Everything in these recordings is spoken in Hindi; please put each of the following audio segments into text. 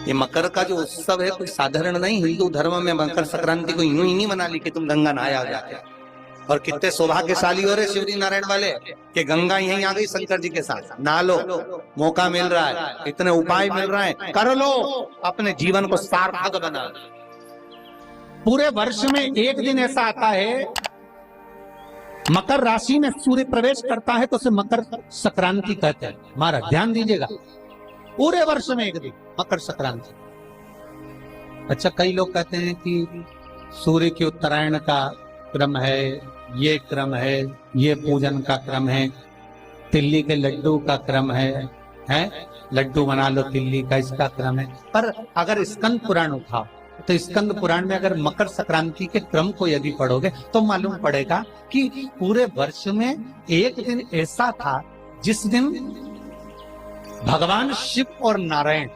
ये मकर का जो उत्सव है कोई साधारण नहीं। हिंदू धर्म में मकर संक्रांति को यूं ही नहीं मना ली कि तुम गंगा नहाया जाके। और कितने सौभाग्यशाली हो रहे शिवजी नारायण वाले कि गंगा यहीं आ गई शंकर जी के साथ, नहा लो, मौका मिल रहा है, इतने उपाय मिल रहे हैं, कर लो, अपने जीवन को सार्थक बना। पूरे वर्ष में एक दिन ऐसा आता है, मकर राशि में सूर्य प्रवेश करता है तो उसे मकर संक्रांति कहते हैं। हमारा ध्यान दीजिएगा, पूरे वर्ष में एक दिन मकर संक्रांति। अच्छा, कई लोग कहते हैं कि सूर्य के उत्तरायण का क्रम है, ये क्रम है, ये पूजन का क्रम है, तिल्ली के लड्डू का क्रम है, लड्डू बना लो तिल्ली का, इसका क्रम है। पर अगर स्कंद पुराण उठाओ तो स्कंद पुराण में अगर मकर संक्रांति के क्रम को यदि पढ़ोगे तो मालूम पड़ेगा कि पूरे वर्ष में एक दिन ऐसा था जिस दिन भगवान शिव और नारायण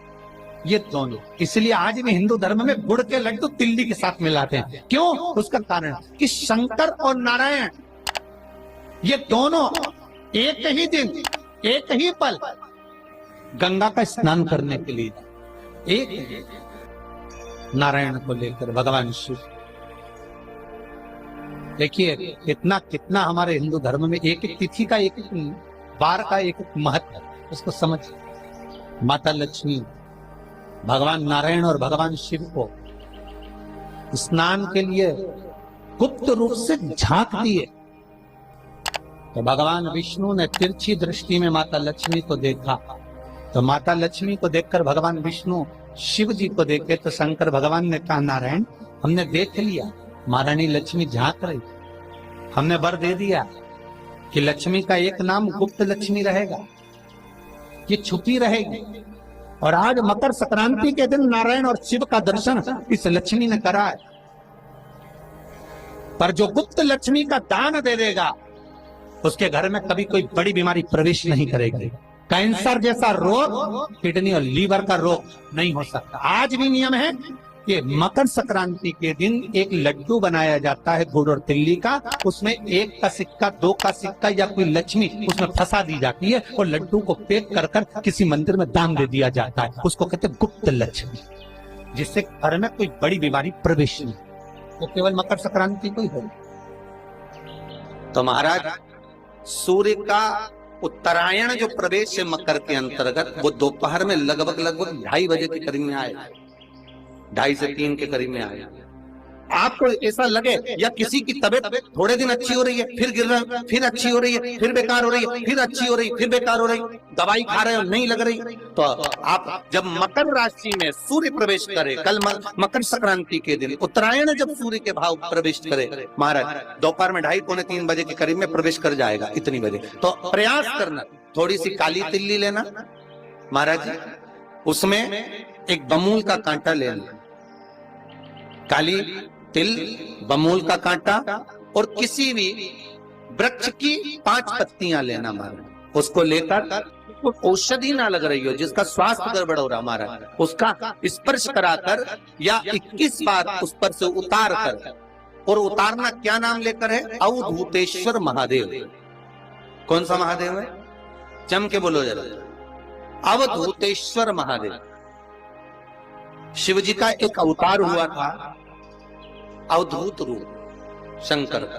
ये दोनों, इसलिए आज भी हिंदू धर्म में गुड़ के लड्डू तिल्ली के साथ मिलाते हैं। क्यों? उसका कारण कि शंकर और नारायण ये दोनों एक ही दिन, एक ही पल गंगा का स्नान करने के लिए, एक नारायण को लेकर भगवान शिव। देखिए इतना कितना हमारे हिंदू धर्म में एक एक तिथि का, एक एक बार का एक एक महत्व, उसको समझ। माता लक्ष्मी, भगवान नारायण और भगवान शिव को स्नान के लिए गुप्त रूप से झांक दिए तो भगवान विष्णु ने तिरछी दृष्टि में माता लक्ष्मी को देखा। तो माता लक्ष्मी को देखकर भगवान विष्णु शिव जी को देखे तो शंकर भगवान ने कहा, नारायण हमने देख लिया महारानी लक्ष्मी झांक रही, हमने वर दे दिया कि लक्ष्मी का एक नाम गुप्त लक्ष्मी रहेगा, ये छुपी रहेगी। और आज मकर संक्रांति के दिन नारायण और शिव का दर्शन इस लक्ष्मी ने करा है। पर जो गुप्त लक्ष्मी का दान दे देगा उसके घर में कभी कोई बड़ी बीमारी प्रवेश नहीं करेगी। कैंसर जैसा रोग, किडनी और लीवर का रोग नहीं हो सकता। आज भी नियम है कि मकर संक्रांति के दिन एक लड्डू बनाया जाता है गुड़ और तिल्ली का, उसमें 1 का सिक्का, 2 का सिक्का या कोई लक्ष्मी उसमें फंसा दी जाती है और लड्डू को पैक कर कर किसी मंदिर में दान दे दिया जाता है। उसको कहते हैं गुप्त लक्ष्मी, जिससे घर में कोई बड़ी बीमारी प्रवेश नहीं, वो केवल मकर संक्रांति को ही हो। तो महाराज सूर्य का उत्तरायण जो प्रवेश है मकर के अंतर्गत, वो दोपहर में लगभग 2:30 बजे के करीब में आए, 2:30 से 3 के करीब में आए। आपको ऐसा लगे या किसी की तबीयत थोड़े दिन अच्छी हो रही है, फिर गिर रहा है, फिर अच्छी हो रही है, फिर बेकार हो रही है, फिर अच्छी हो रही है, फिर बेकार हो रही है, दवाई खा रहे हो नहीं लग रही, तो आप जब मकर राशि में सूर्य प्रवेश करे, कल मकर संक्रांति के दिन उत्तरायण जब सूर्य के भाव प्रवेश करे महाराज, दोपहर में 2:30-3 बजे के करीब में प्रवेश कर जाएगा, इतनी बजे। तो प्रयास करना, थोड़ी सी काली तिल्ली लेना महाराज जी, उसमें एक बमूल का कांटा लेना, काली तिल, बमूल का कांटा और किसी भी वृक्ष की 5 पत्तियां लेना महाराज। उसको लेकर औषधि ना लग रही हो, जिसका स्वास्थ्य गड़बड़ हो रहा महाराज, उसका स्पर्श कराकर या 21 बार उस पर से उतार कर, और उतारना क्या नाम लेकर है? अवधूतेश्वर महादेव। कौन सा महादेव है? जम के बोलो जरा, अवधूतेश्वर महादेव। शिव जी का एक अवतार हुआ था, अवधूत रूप शंकर का।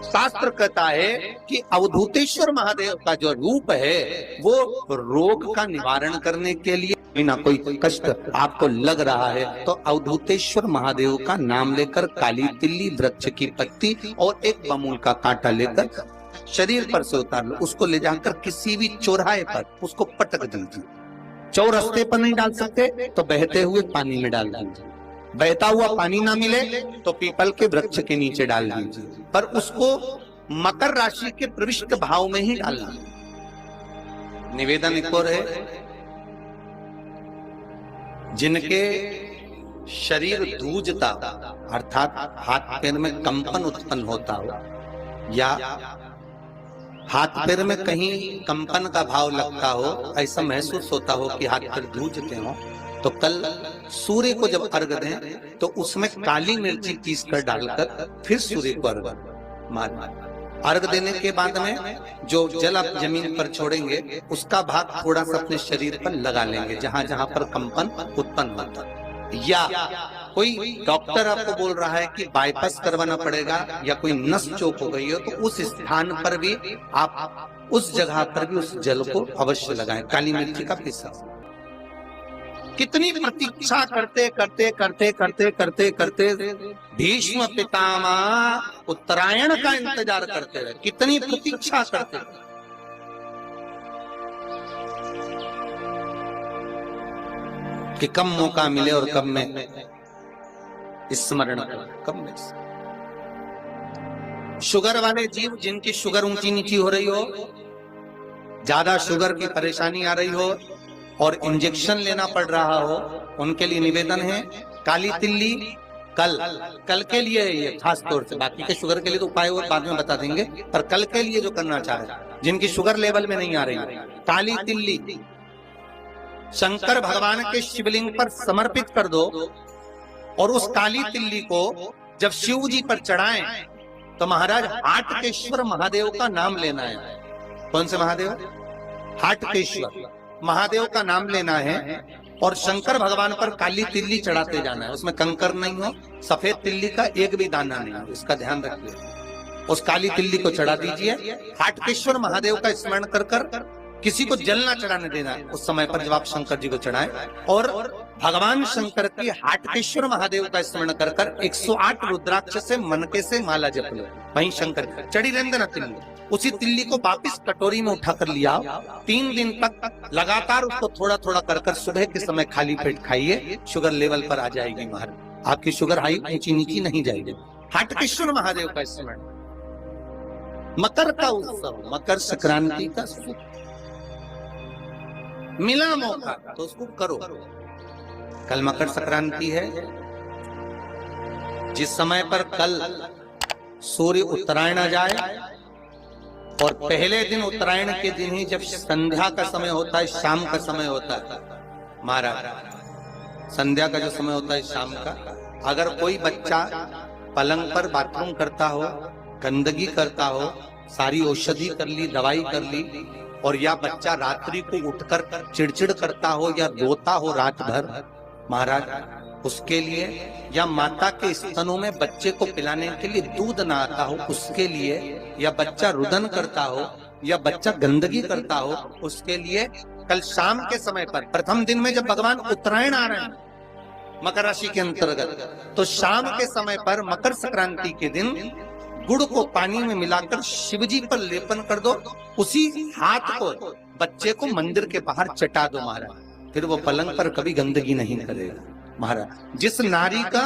शास्त्र कहता है कि अवधूतेश्वर महादेव का जो रूप है वो रोग का निवारण करने के लिए, बिना कोई कष्ट आपको लग रहा है तो अवधूतेश्वर महादेव का नाम लेकर काली तिल्ली, वृक्ष की पत्ती और एक बमूल का कांटा लेकर शरीर पर से उतार लो। उसको ले जाकर किसी भी चौराहे पर उसको पटक दीजिए। चौरस्ते पर नहीं डाल सकते तो बहते हुए पानी में डाल दीजिए, बहता हुआ पानी ना मिले तो पीपल के वृक्ष के नीचे डाल दीजिए, पर उसको मकर राशि के प्रविष्ट भाव में ही डालना। निवेदन एक और है, जिनके शरीर धूजता अर्थात हाथ पैर में कंपन उत्पन्न होता हो या हाथ पैर में कहीं कंपन का भाव लगता हो, ऐसा महसूस होता हो कि हाथ पैर धूजते हो, तो कल सूर्य को जब अर्घ दें तो उसमें काली मिर्ची पीस कर डालकर फिर सूर्य को अर्घ मारना। अर्घ देने के बाद में जो जल आप जमीन पर छोड़ेंगे उसका भाग थोड़ा सा अपने शरीर पर लगा लेंगे, जहां जहां पर कंपन उत्पन्न होता है। या कोई डॉक्टर आपको बोल रहा है कि बाईपास करवाना पड़ेगा या कोई नस चोक हो गई हो, तो उस स्थान पर भी आप उस जगह पर भी उस जल को अवश्य लगाएं, काली मिर्ची का पिसा। कितनी प्रतीक्षा करते करते करते करते करते करते भीष्म पितामह उत्तरायण का इंतजार करते रहे, कितनी प्रतीक्षा करते रहे। कि कब मौका मिले और कब मैं स्मरण करूं, कब मैं। शुगर वाले जीव जिनकी शुगर ऊंची नीची हो रही हो, ज्यादा शुगर की परेशानी आ रही हो और इंजेक्शन लेना पड़ रहा हो, उनके लिए निवेदन है काली तिल्ली कल के लिए ये खास तौर से, बाकी के शुगर के लिए तो उपाय वो बाद में बता देंगे, पर कल के लिए जो करना चाह रहे हैं जिनकी शुगर लेवल में नहीं आ रही, काली तिल्ली शंकर भगवान के शिवलिंग पर समर्पित कर दो और उस काली तिल्ली को जब शिव जी पर चढ़ाएं तो महाराज हाटकेश्वर महादेव का नाम लेना है। कौन से महादेव? हाटकेश्वर महादेव का नाम लेना है और शंकर भगवान पर काली तिल्ली चढ़ाते जाना है। उसमें कंकर नहीं हो, सफेद तिल्ली का एक भी दाना नहीं हो, इसका ध्यान रखिए। उस काली तिल्ली को चढ़ा दीजिए। हाटकेश्वर महादेव का स्मरण कर कर किसी को जल ना चढ़ाने देना उस समय पर जब आप शंकर जी को चढ़ाएं, और भगवान शंकर की हाटकेश्वर महादेव का स्मरण कर कर 108 रुद्राक्ष से मनके से माला जप लो। वहीं शंकर चढ़ी रहने देना तिल्ली। उसी तिल्ली को वापिस कटोरी में उठाकर लिया, 3 दिन तक लगातार उसको थोड़ा थोड़ा कर कर सुबह के समय खाली पेट खाइए, शुगर लेवल पर आ जाएगी महाराज, आपकी शुगर हाई ऊंची नीची नहीं जाएगी। हाटकेश्वर महादेव का स्मरण। मकर का उत्सव, मकर संक्रांति का सुख मिला मौका तो उसको करो। कल मकर संक्रांति है, जिस समय पर कल सूर्य उत्तरायण आ जाए और पहले दिन उत्तरायण के दिन ही जब संध्या का समय होता है, शाम का समय होता है महाराज, संध्या का जो समय होता है शाम का, अगर कोई बच्चा पलंग पर बाथरूम करता हो, गंदगी करता हो, सारी औषधि कर ली, दवाई कर ली, और या बच्चा रात्रि को उठकर चिड़चिड़ करता हो या रोता हो रात भर महाराज, उसके लिए, या माता के स्तनों में बच्चे को पिलाने के लिए दूध ना आता हो उसके लिए, या बच्चा रुदन करता हो या बच्चा गंदगी करता हो उसके लिए, कल शाम के समय पर प्रथम दिन में जब भगवान उत्तरायण आ रहे हैं मकर राशि के अंतर्गत, तो शाम के समय पर मकर संक्रांति के दिन गुड़ को पानी में मिलाकर शिवजी पर लेपन कर दो, उसी हाथ को बच्चे को मंदिर के बाहर चटा दो महाराज, फिर वो पलंग पर कभी गंदगी नहीं करेगा महाराज। जिस नारी का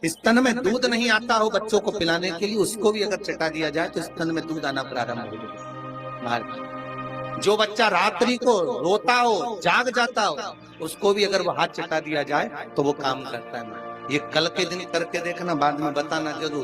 स्तन में दूध नहीं आता हो बच्चों को पिलाने के लिए, उसको भी अगर चटा दिया जाए तो स्तन में दूध आना प्रारंभ हो जाएगा महाराज। जो बच्चा रात्रि को रोता हो, जाग जाता हो, उसको भी अगर वो हाथ चटा दिया जाए तो वो काम करता है। ये कल के दिन करके देखना, बाद में बताना जरूर।